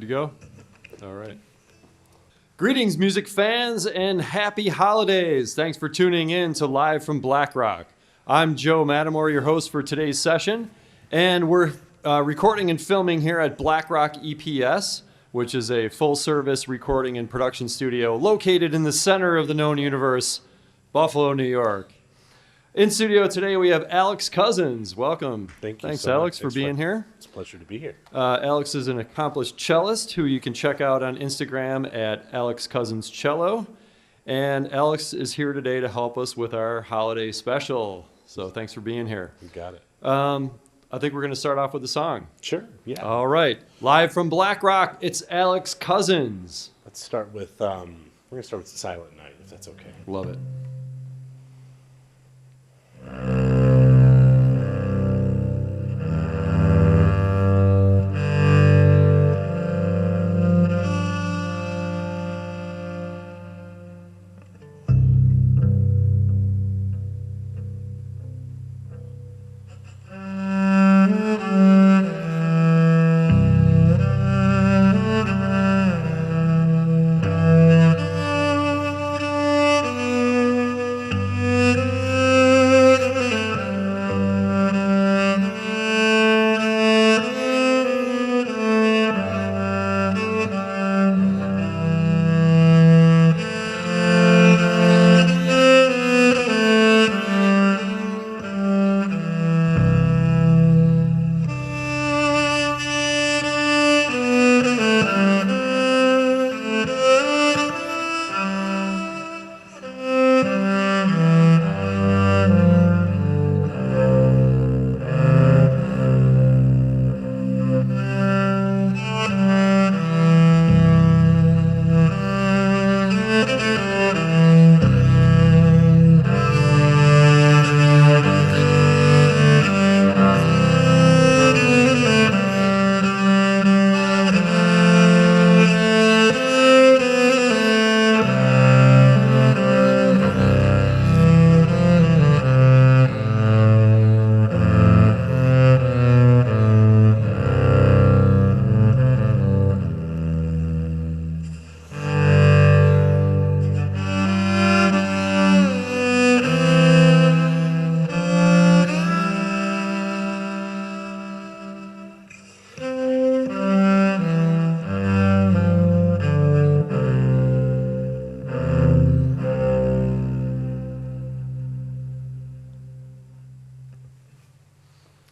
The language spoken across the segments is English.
Good to go? All right. Greetings, music fans, and happy holidays. Thanks for tuning in to Live from Black Rock. I'm Joe Mattimore, your host for today's session, and we're recording and filming here at Black Rock EPS, which is a full-service recording and production studio located in the center of the known universe, Buffalo, New York. In studio today, we have Alex Cousins. Welcome. Thank you. Thanks, so Alex, much. for being here. It's a pleasure to be here. Alex is an accomplished cellist who you can check out on Instagram at Alex Cousins Cello. And Alex is here today to help us with our holiday special. So thanks for being here. You got it. I think we're going to start off with a song. Sure. Yeah. All right. Live from Black Rock, it's Alex Cousins. Let's start with, we're going to start with Silent Night, if that's okay. Love it.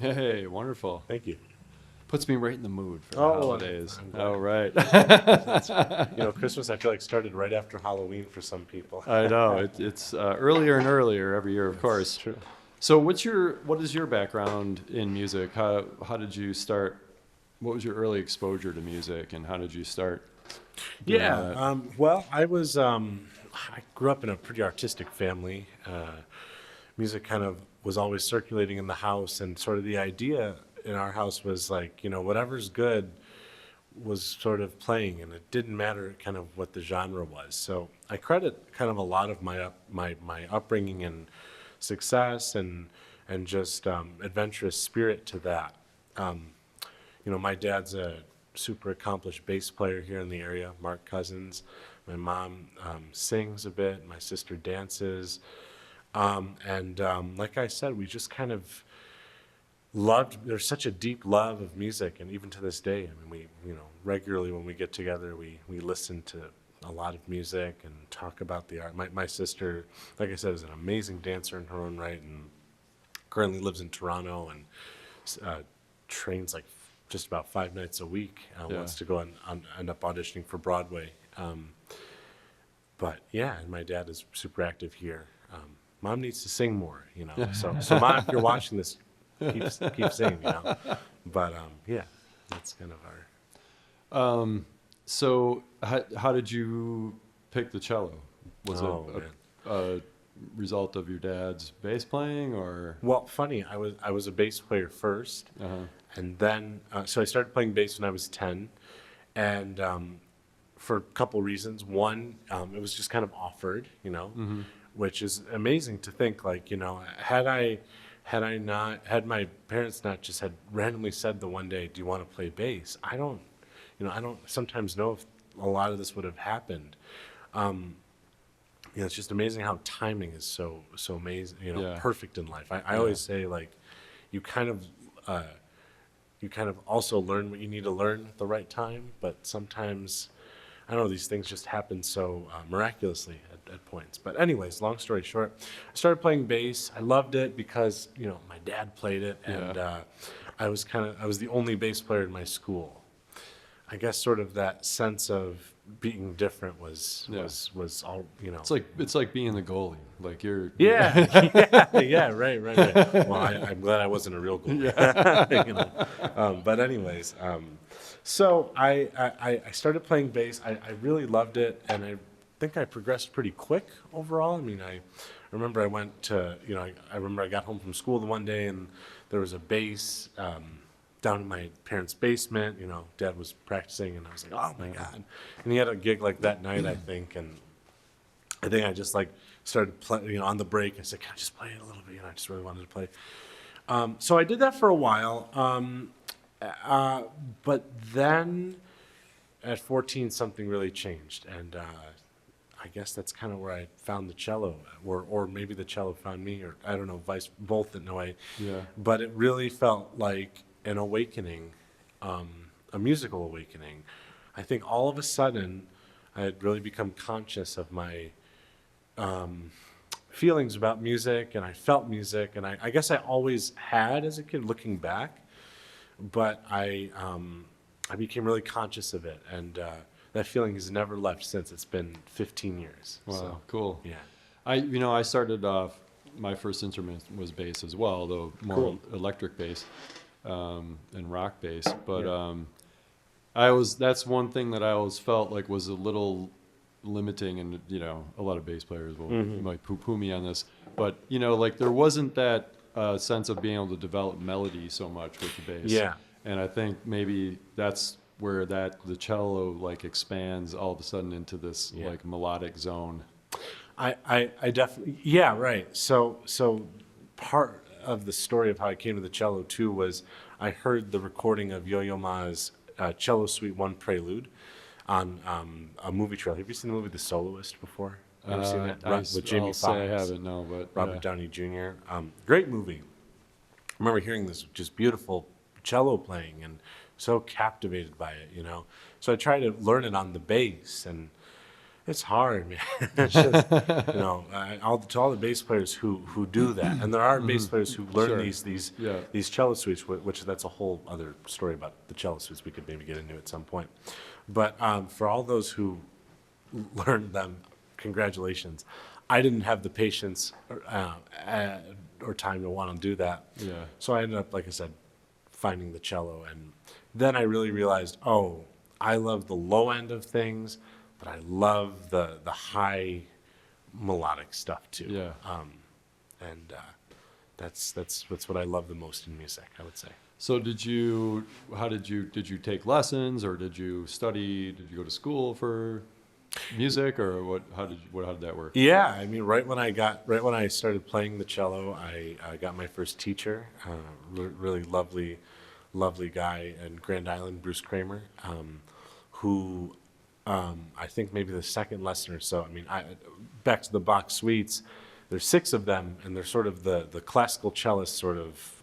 Hey, wonderful. Thank you. Puts me right in the mood for the holidays. I'm glad. All right. Christmas, I feel like, started right after Halloween for some people. I know. It's earlier and earlier every year, of course. True. So what is your background in music? How did you start? What was your early exposure to music, and how did you start? Well, I grew up in a pretty artistic family. Music kind of was always circulating in the house, and sort of the idea in our house was like, whatever's good was sort of playing, and it didn't matter kind of what the genre was. So I credit kind of a lot of my upbringing and success and just adventurous spirit to that. My dad's a super accomplished bass player here in the area, Mark Cousins. My mom sings a bit. My sister dances. Like I said, we just kind of there's such a deep love of music, and even to this day, I mean, we, regularly when we get together, we listen to a lot of music and talk about the art. My sister, like I said, is an amazing dancer in her own right, and currently lives in Toronto and trains like just about 5 nights a week. Wants to go and end up auditioning for Broadway. But yeah, and my dad is super active here. Mom needs to sing more, So Mom, if you're watching this, keep singing, But yeah, that's kind of our. So how did you pick the cello? Was it a result of your dad's bass playing, or? Well, funny, I was a bass player first, and then so I started playing bass when I was 10, and for a couple reasons. One, it was just kind of offered, which is amazing to think, like, had my parents not just had randomly said the one day, "Do you want to play bass?" I don't, I don't sometimes know if a lot of this would have happened. It's just amazing how timing is so amazing, perfect in life. I always say, like, you kind of also learn what you need to learn at the right time, but sometimes, I don't know, these things just happen so miraculously at points. But anyways, long story short, I started playing bass. I loved it because, my dad played it, and I was the only bass player in my school. I guess sort of that sense of being different was all, It's like being the goalie. Like you're. Right. Well, I'm glad I wasn't a real goalie. But anyways, so I started playing bass. I really loved it, and I think I progressed pretty quick overall. I mean, I remember I went to, I remember I got home from school the one day, and there was a bass down in my parents' basement. Dad was practicing, and I was like, oh my God. And he had a gig like that night, I think, and I think I just like started playing, on the break. I said, can I just play it a little bit? I just really wanted to play. So I did that for a while. But then at 14, something really changed. And I guess that's kind of where I found the cello, or maybe the cello found me, or I don't know, both in a way. Yeah. But it really felt like an awakening, a musical awakening. I think all of a sudden I had really become conscious of my feelings about music, and I felt music, and I guess I always had as a kid, looking back, but I became really conscious of it, and that feeling has never left since. It's been 15 years. Wow, so, cool. Yeah. I started off, my first instrument was bass as well, though more electric bass and rock bass. But that's one thing that I always felt like was a little limiting, and a lot of bass players might poo-poo me on this, but like there wasn't that sense of being able to develop melody so much with the bass. Yeah. And I think maybe that's where the cello like expands all of a sudden into this like melodic zone. I definitely, yeah, right. So part of the story of how I came to the cello too was I heard the recording of Yo-Yo Ma's Cello Suite 1 Prelude on a movie trailer. Have you seen the movie The Soloist before? You ever seen that? With Jamie Foxx. I haven't, no, but Robert Downey Jr. Great movie. I remember hearing this just beautiful cello playing and so captivated by it, So I tried to learn it on the bass, and it's hard, man. It's just, to all the bass players who do that, and there are bass players who learn these cello suites, which that's a whole other story about the cello suites we could maybe get into at some point. But for all those who learned them, congratulations. I didn't have the patience or time to want to do that. Yeah. So I ended up, like I said, finding the cello, and then I really realized, I love the low end of things, but I love the high melodic stuff too. Yeah. That's what I love the most in music, I would say. So did you take lessons, or did you study? Did you go to school for music, or what? How did that work? Yeah, I mean, right when I started playing the cello, I got my first teacher, really lovely guy in Grand Island, Bruce Kramer, who I think maybe the second lesson or so. I mean, back to the Bach suites. There's 6 of them, and they're sort of the classical cellist, sort of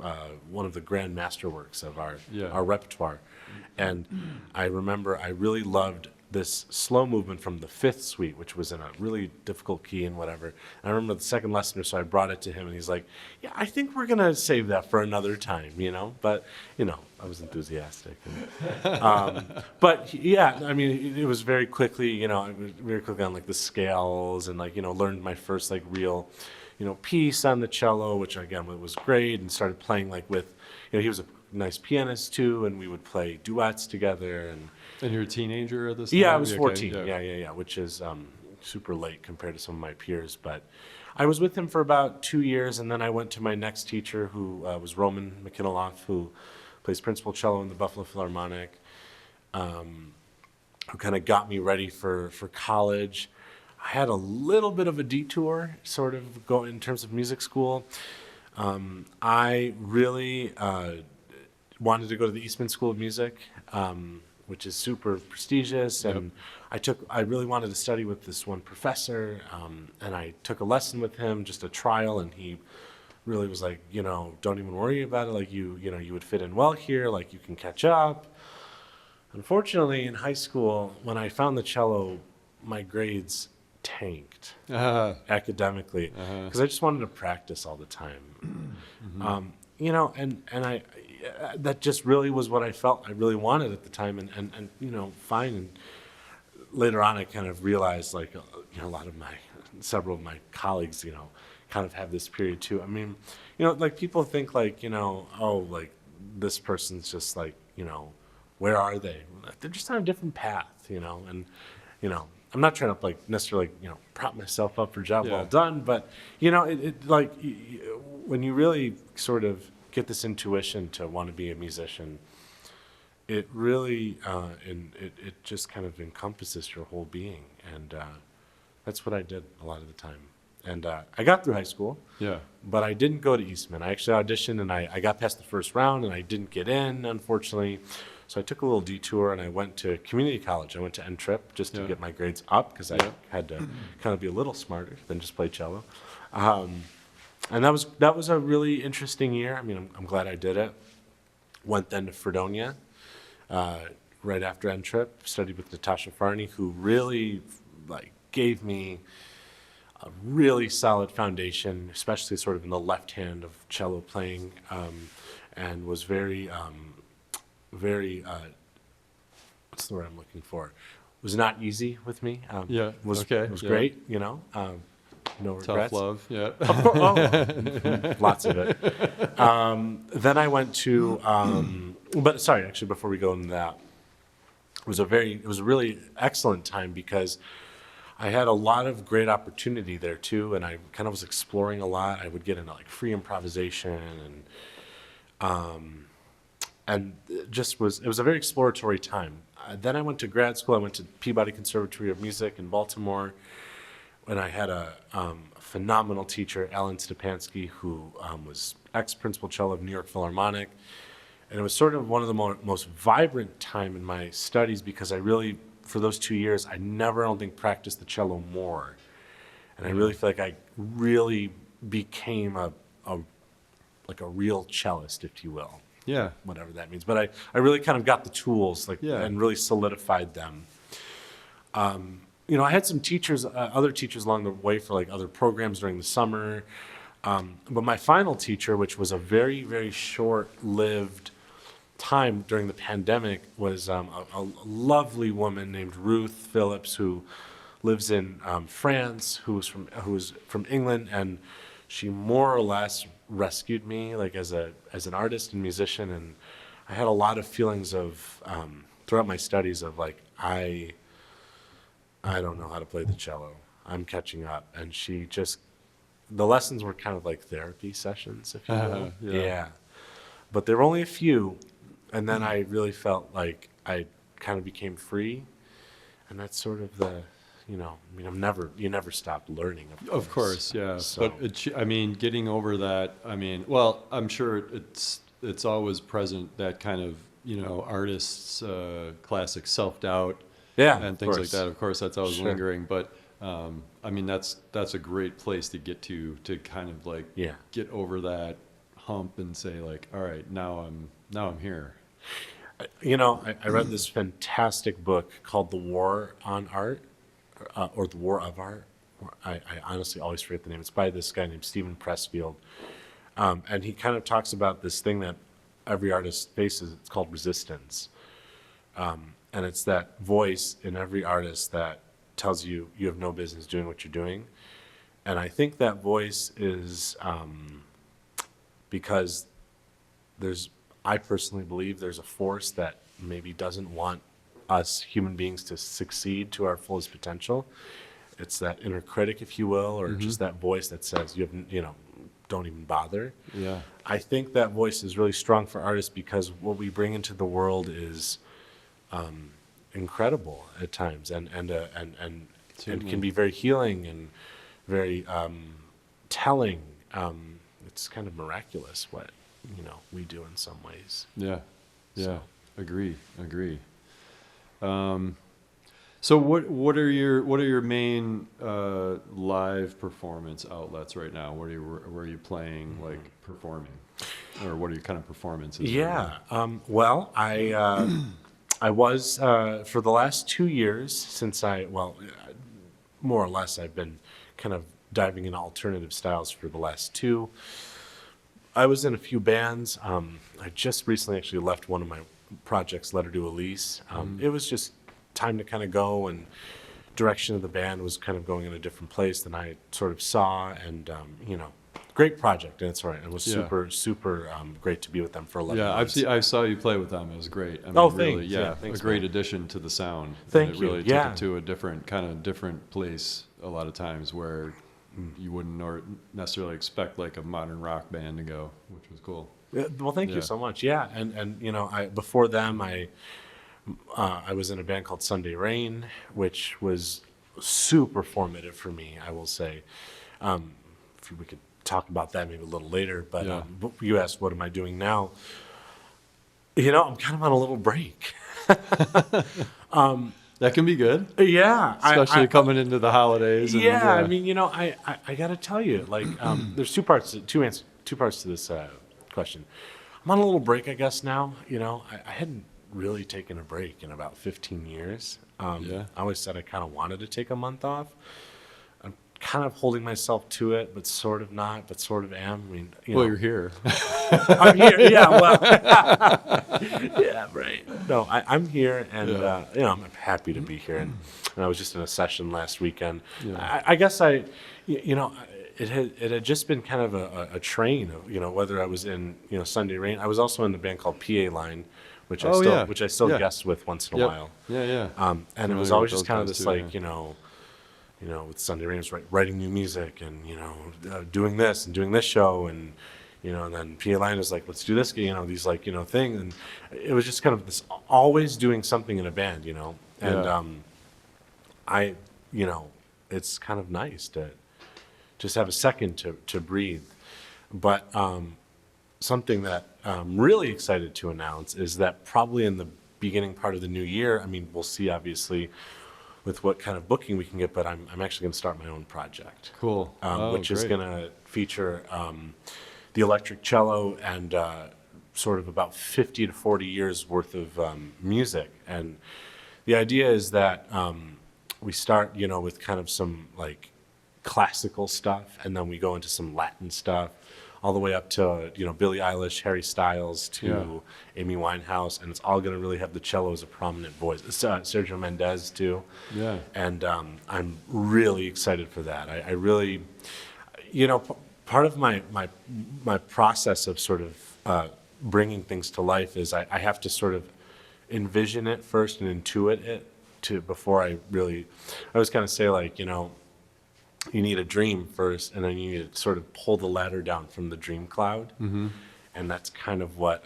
one of the grand masterworks of our repertoire. And I remember I really loved this slow movement from the 5th suite, which was in a really difficult key and whatever. And I remember the second lesson or so, I brought it to him, and he's like, yeah, I think we're going to save that for another time, But, I was enthusiastic. But, yeah, I mean, it was very quickly, on, like, the scales, and, like, learned my first, like, real, piece on the cello, which, again, was great, and started playing, like, with, he was a nice pianist, too, and we would play duets together, and you're a teenager at this time? Yeah, I was 14. Okay. Yeah, which is super late compared to some of my peers. But I was with him for about 2 years, and then I went to my next teacher, who was Roman McKinnoloff, who plays principal cello in the Buffalo Philharmonic, who kind of got me ready for college. I had a little bit of a detour, sort of, in terms of music school. I really wanted to go to the Eastman School of Music. which is super prestigious. And I really wanted to study with this one professor, and I took a lesson with him, just a trial, and he really was like, don't even worry about it. Like you would fit in well here. Like you can catch up. Unfortunately, in high school, when I found the cello, my grades tanked academically because I just wanted to practice all the time. And I that just really was what I felt I really wanted at the time, and fine. And later on, I kind of realized like several of my colleagues, kind of have this period too. I mean, like people think like, oh, like this person's just like, where are they? They're just on a different path, and, I'm not trying to like necessarily, prop myself up for job well done, but, it like when you really sort of get this intuition to want to be a musician, it really, it just kind of encompasses your whole being. And that's what I did a lot of the time. And I got through high school, but I didn't go to Eastman. I actually auditioned, and I got past the first round, and I didn't get in, unfortunately. So I took a little detour, and I went to community college. I went to NTRIP just to get my grades up, because I had to kind of be a little smarter than just play cello. And that was a really interesting year. I mean, I'm glad I did it. Went then to Fredonia right after NTRIP, studied with Natasha Farney, who really like gave me a really solid foundation, especially sort of in the left hand of cello playing, and was very, what's the word I'm looking for? Was not easy with me. It was great, no regrets. Tough love, Of course, lots of it. Then I went to, but sorry, actually, before we go into that, it was a really excellent time because I had a lot of great opportunity there too, and I kind of was exploring a lot. I would get into like free improvisation, and it was a very exploratory time. Then I went to grad school. I went to Peabody Conservatory of Music in Baltimore, and I had a phenomenal teacher, Alan Stepansky, who was ex-principal cello of New York Philharmonic. And it was sort of one of the most vibrant time in my studies because I really, for those 2 years, I don't think, practiced the cello more. And I really feel like I really became a real cellist, if you will. Yeah. Whatever that means. But I really kind of got the tools and really solidified them. I had some teachers, other teachers along the way for like other programs during the summer. But my final teacher, which was a very, very short-lived time during the pandemic, was a lovely woman named Ruth Phillips, who lives in France, who was from England, and she more or less rescued me like as an artist and musician. And I had a lot of feelings of throughout my studies of like I don't know how to play the cello. I'm catching up. And the lessons were kind of like therapy sessions, if you will. Yeah. But there were only a few. And then I really felt like I kind of became free. And that's sort of you never stop learning. Of course, yeah. So, but getting over that, well, I'm sure it's always present, that kind of, artists' classic self-doubt. Yeah, and things like that. Of course, that's always lingering, but that's a great place to get to kind of like get over that hump and say like, all right, now I'm here. I read this fantastic book called The War on Art, or The War of Art. I honestly always forget the name. It's by this guy named Stephen Pressfield, and he kind of talks about this thing that every artist faces. It's called resistance. And it's that voice in every artist that tells you you have no business doing what you're doing. And I think that voice is because I personally believe there's a force that maybe doesn't want us human beings to succeed to our fullest potential. It's that inner critic, if you will, or just that voice that says, don't even bother. Yeah. I think that voice is really strong for artists because what we bring into the world is incredible at times, and can be very healing and very telling. It's kind of miraculous what we do in some ways. Yeah, So. Agree. So what are your main live performance outlets right now? Where are you playing, like performing, or what are your kind of performances? Yeah. Well, I was for the last 2 years since more or less I've been kind of diving into alternative styles for the last 2. I was in a few bands. I just recently actually left one of my projects, Letter to Elise. It was just time to kind of go, and direction of the band was kind of going in a different place than I sort of saw, and great project, and it's all right. It was super great to be with them for 11 months. I saw you play with them. It was great. I mean, Oh, really, thanks. Thanks, a great man. addition to the sound. Thank and it you. really took it to a different place a lot of times where you wouldn't necessarily expect like a modern rock band to go, which was cool. Well, thank you so much. Yeah, and before them, I was in a band called Sunday Rain, which was super formative for me, I will say. We could talk about that maybe a little later, but you asked, what am I doing now? I'm kind of on a little break. That can be good. Yeah. Especially coming into the holidays. And, I mean, I got to tell you, like, there's two parts to this question. I'm on a little break, I guess, now. I hadn't really taken a break in about 15 years. I always said I kind of wanted to take a month off. I'm kind of holding myself to it, but sort of not, but sort of am. I mean, you're here. I'm here. Yeah, well, yeah, right. No, I'm here, and I'm happy to be here. And I was just in a session last weekend. Yeah. I guess it had just been kind of a train of whether I was in Sunday Rain. I was also in the band called PA Line, which I still guest with once in a while. And it was always just kind of this with Sunday Rain, it was writing new music and doing this and doing this show, and and then PA Line was like, let's do this, these thing, and it was just kind of this always doing something in a band, and it's kind of nice to just have a second to breathe. But something that I'm really excited to announce is that probably in the beginning part of the new year, I mean, we'll see obviously with what kind of booking we can get, but I'm actually going to start my own project. Cool. Which is going to feature the electric cello and sort of about 50 to 40 years worth of music. And the idea is that we start, with kind of some like classical stuff, and then we go into some Latin stuff, all the way up to Billie Eilish, Harry Styles, to Amy Winehouse, and it's all going to really have the cello as a prominent voice. Sergio Mendes too. Yeah. And I'm really excited for that. I really, part of my process of sort of bringing things to life is I have to sort of envision it first and intuit it before I always kind of say, like, you need a dream first, and then you need to sort of pull the ladder down from the dream cloud. Mm-hmm. And that's kind of what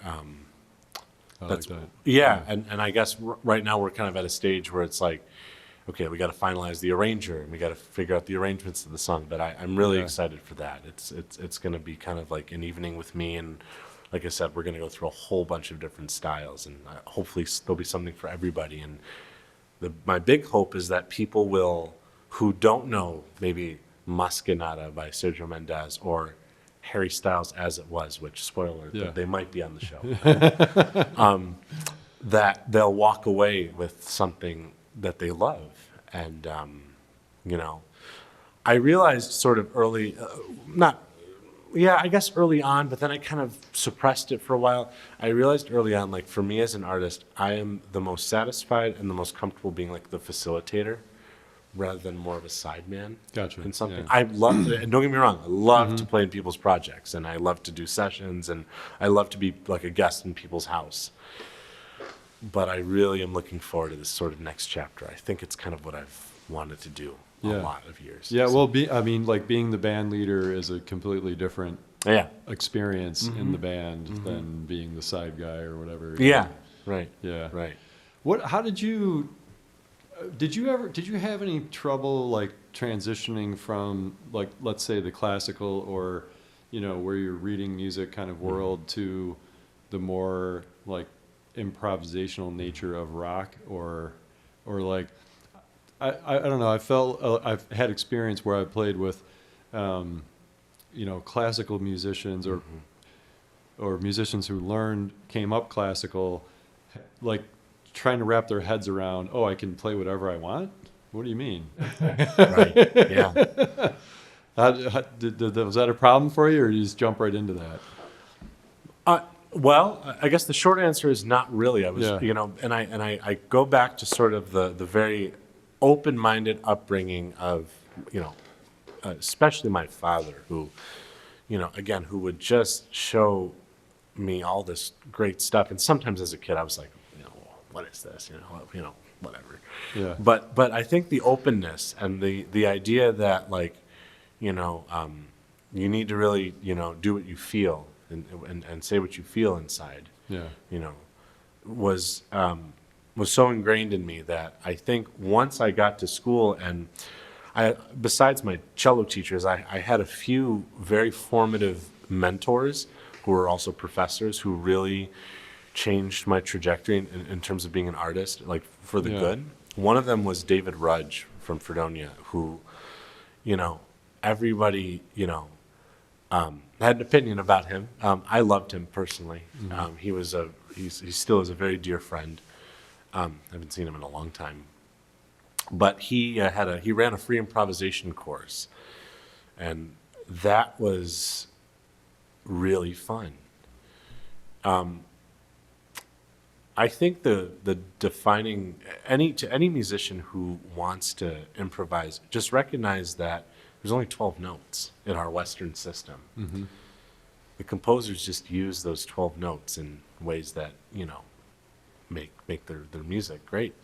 that's like that. Yeah. And I guess right now we're kind of at a stage where it's like, okay, we got to finalize the arranger, and we got to figure out the arrangements of the song. But I'm really excited for that. It's going to be kind of like an evening with me, and like I said, we're going to go through a whole bunch of different styles, and hopefully there'll be something for everybody. And my big hope is that people who don't know maybe Masquerade by Sergio Mendes or Harry Styles As It Was, which, spoiler, they might be on the show, that they'll walk away with something that they love. And, I realized sort of early, I guess early on, but then I kind of suppressed it for a while. I realized early on, like, for me as an artist, I am the most satisfied and the most comfortable being like the facilitator rather than more of a sideman. Gotcha. In something. Yeah. I love to, and don't get me wrong, I love to play in people's projects, and I love to do sessions, and I love to be like a guest in people's house. But I really am looking forward to this sort of next chapter. I think it's kind of what I've wanted to do a lot of years. Yeah, so. Well, being the band leader is a completely different experience in the band than being the side guy or whatever. Yeah, right. Yeah. Right. How did you have any trouble like transitioning from, like, let's say the classical or, where you're reading music kind of world to the more like improvisational nature of rock, or or like I don't know. I felt I've had experience where I played with, classical musicians or musicians who came up classical, like trying to wrap their heads around, oh, I can play whatever I want. What do you mean? Right. Yeah. Was that a problem for you, or did you just jump right into that? Well, I guess the short answer is not really. I was, and I go back to sort of the very open-minded upbringing of, especially my father, who, again, who would just show me all this great stuff. And sometimes as a kid, I was like, what is this? Whatever. Yeah. But I think the openness and the idea that like, you need to really, do what you feel and say what you feel inside. Yeah. Was so ingrained in me that I think once I got to school and besides my cello teachers, I had a few very formative mentors who were also professors who really changed my trajectory in terms of being an artist, like for the good. One of them was David Rudge from Fredonia, who, everybody, had an opinion about him. I loved him personally. Mm-hmm. He still is a very dear friend. I haven't seen him in a long time. But he ran a free improvisation course, and that was really fun. I think the defining any musician who wants to improvise, just recognize that there's only 12 notes in our Western system. Mm-hmm. The composers just use those 12 notes in ways that make their music great.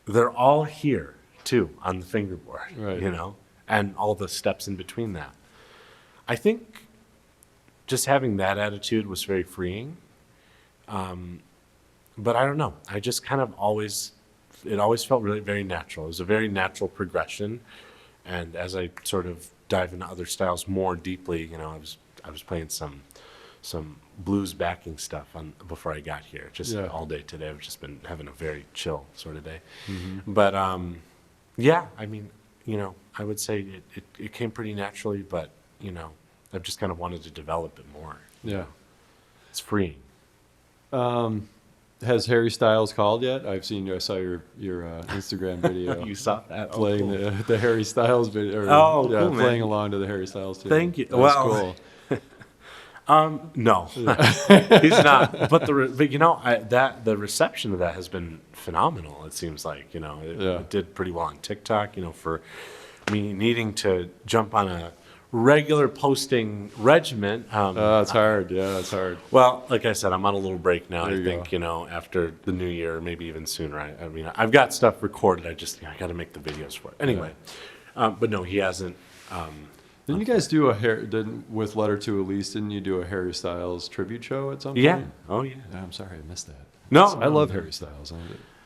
They're all here too on the fingerboard, right. And all the steps in between that. I think just having that attitude was very freeing. But I don't know. I just kind of it always felt really very natural. It was a very natural progression. And as I sort of dive into other styles more deeply, I was playing some blues backing stuff before I got here. Just all day today. I've just been having a very chill sort of day. Mm-hmm. But I mean, I would say it came pretty naturally, but I've just kind of wanted to develop it more. Yeah. It's freeing. Has Harry Styles called yet? I saw your Instagram video. You saw that? Playing cool. the HarryStyles video. Cool, playing man. along to the Harry Styles too. Thank you. That was cool. No, he's not. But the reception of that has been phenomenal. It seems like it did pretty well on TikTok. For me needing to jump on a regular posting regimen. It's hard. Yeah, it's hard. Well, like I said, I'm on a little break now. There I think after the new year, maybe even sooner. I mean, I've got stuff recorded. I got to make the videos for it. Anyway, but no, he hasn't. Didn't you guys do with Letter to Elise? Didn't you do a Harry Styles tribute show at some point? Yeah. Oh yeah. I'm sorry, I missed that. No, I love Harry Styles.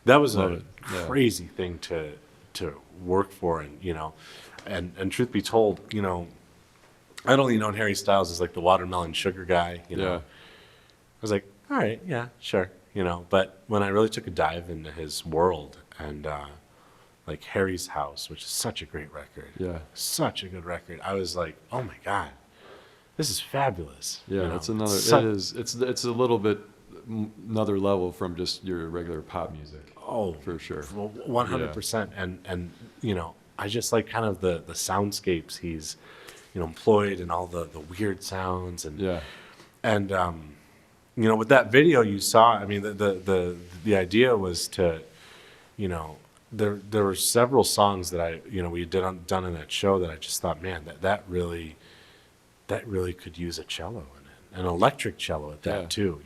That was a crazy thing to work for, and truth be told, I'd only known Harry Styles as like the watermelon sugar guy. I was like, all right, yeah, sure, But when I really took a dive into his world and like Harry's House, which is such a great record, such a good record, I was like, oh my god, this is fabulous. Yeah, it's another. It's a little bit another level from just your regular pop music. Oh, for sure, 100%. And I just like kind of the soundscapes he's employed and all the weird sounds and with that video you saw, I mean the idea was to there were several songs that we done in that show that I just thought, man, that really could use a cello in it, an electric cello at that too,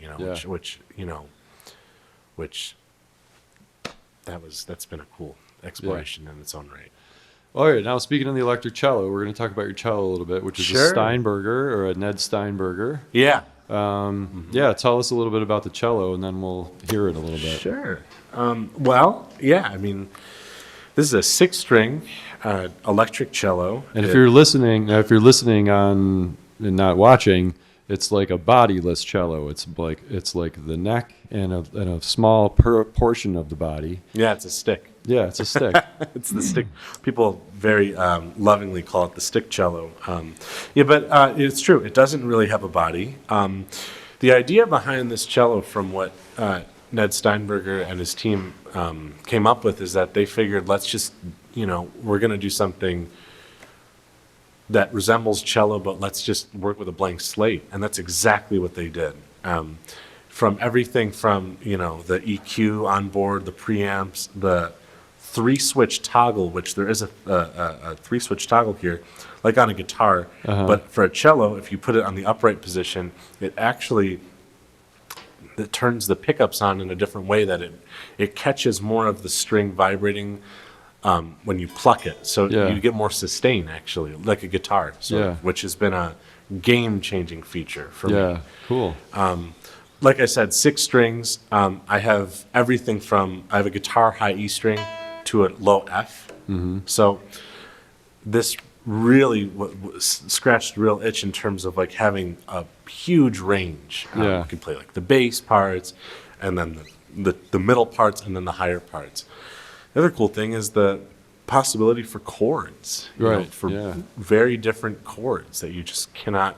which that's been a cool exploration in its own right. All right, now speaking of the electric cello, we're going to talk about your cello a little bit, which is a Steinberger or a Ned Steinberger. Yeah. Yeah, tell us a little bit about the cello, and then we'll hear it a little bit. Sure. Well, yeah, I mean, this is a 6-string electric cello. And if you're listening on and not watching, it's like a bodiless cello. It's like the neck and a small portion of the body. Yeah, it's a stick. Yeah, it's a stick. It's the stick. People very lovingly call it the stick cello. Yeah, but it's true. It doesn't really have a body. The idea behind this cello, from what Ned Steinberger and his team came up with, is that they figured, let's just, we're going to do something that resembles cello, but let's just work with a blank slate. And that's exactly what they did. From everything from, the EQ on board, the preamps, the 3-switch toggle, which there is a 3-switch toggle here, like on a guitar. But for a cello, if you put it on the upright position, it turns the pickups on in a different way, that it catches more of the string vibrating when you pluck it. So you get more sustain, actually, like a guitar, which has been a game-changing feature for me. Yeah, cool. Like I said, 6 strings. I have everything from, I have a guitar high E string to a low F. So this really scratched a real itch in terms of like having a huge range. You can play like the bass parts, and then the middle parts, and then the higher parts. The other cool thing is the possibility for chords, very different chords that you just cannot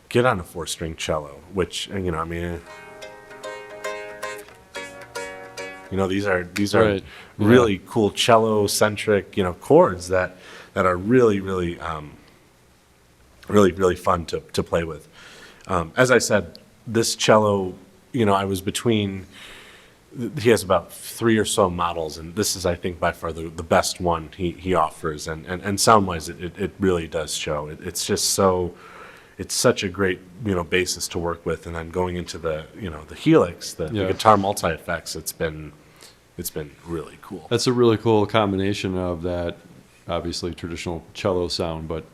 get on a 4-string cello, which, these are really cool cello-centric, chords that are really, really, really fun to play with. As I said, this cello, I was between. He has about 3 or so models, and this is, I think, by far the best one he offers. And sound-wise, it really does show. It's just so. It's such a great basis to work with, and then going into the the Helix, the guitar multi-effects, it's been really cool. That's a really cool combination of that, obviously traditional cello sound, but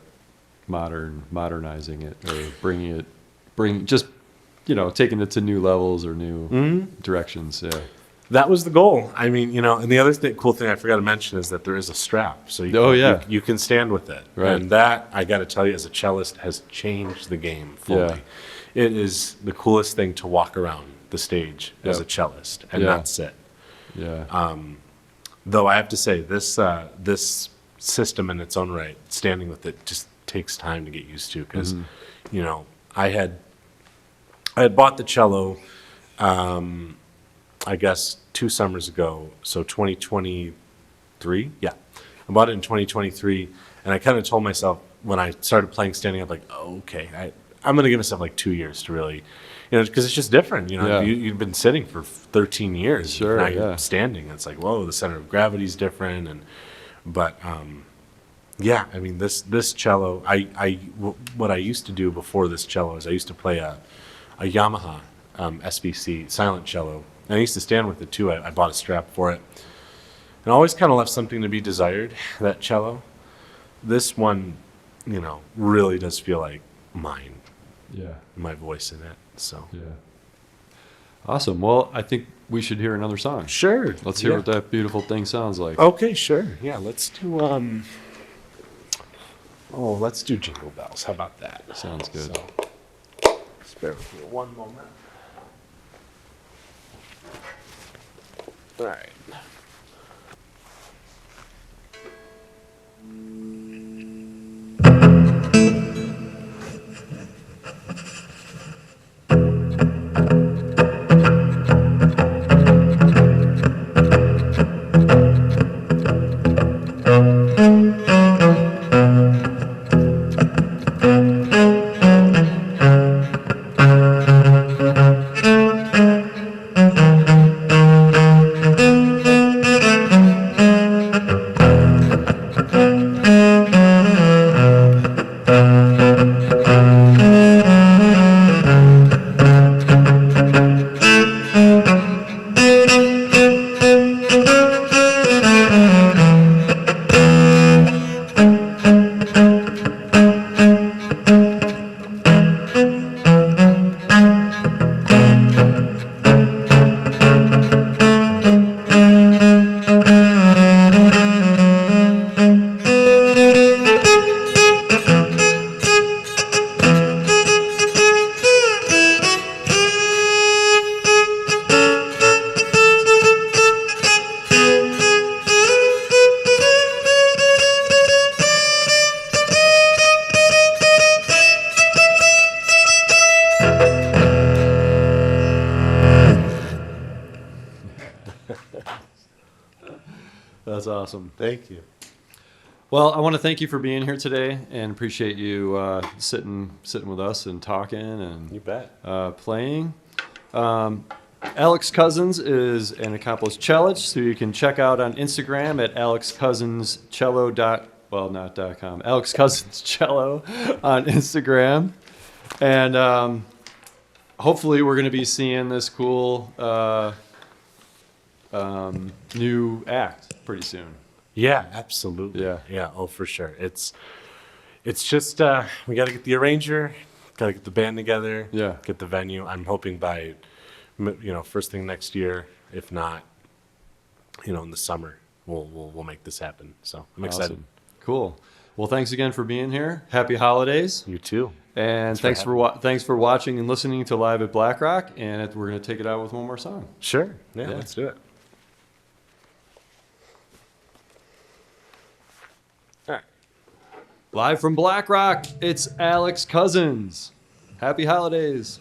modernizing it, or taking it to new levels or new directions. Yeah. That was the goal. I mean, and the other cool thing I forgot to mention is that there is a strap, so you can stand with it. Right. And that, I got to tell you, as a cellist, has changed the game fully. Yeah. It is the coolest thing to walk around the stage as a cellist and not sit. Yeah. Though I have to say, this system in its own right, standing with it, just takes time to get used to, because I had bought the cello, I guess 2 summers ago, so 2023. Yeah, I bought it in 2023, and I kind of told myself when I started playing standing up, like, oh, okay, I'm going to give myself like 2 years to really, because it's just different. You've been sitting for 13 years. Sure. Now you're standing. It's like, whoa, the center of gravity is different, but I mean, this cello, what I used to do before this cello is I used to play a Yamaha SVC silent cello, and I used to stand with it too. I bought a strap for it, and always kind of left something to be desired. That cello, this one, really does feel like mine. Yeah. My voice in it. So. Yeah. Awesome. Well, I think we should hear another song. Sure. Let's hear what that beautiful thing sounds like. Okay, sure. Yeah, let's do let's do Jingle Bells. How about that? Sounds good. So, just bear with me one moment. All right. That's awesome. Thank you. Well, I want to thank you for being here today and appreciate you sitting with us and talking and You bet. playing. Alex Cousins is an accomplished cellist, who you can check out on Instagram at alexcousinscello.com. Alex Cousins Cello on Instagram. And hopefully we're going to be seeing this cool new act pretty soon. Yeah, absolutely. Yeah. Oh, for sure. It's just we got to get the arranger, got to get the band together. Yeah. Get the venue. I'm hoping by, first thing next year. If not, in the summer, we'll make this happen. So I'm excited. Awesome. Cool. Well, thanks again for being here. Happy holidays. You too. And thanks for watching and listening to Live at Black Rock. And we're going to take it out with one more song. Sure. Yeah. Let's do it. All right. Live from Black Rock, it's Alex Cousins. Happy holidays.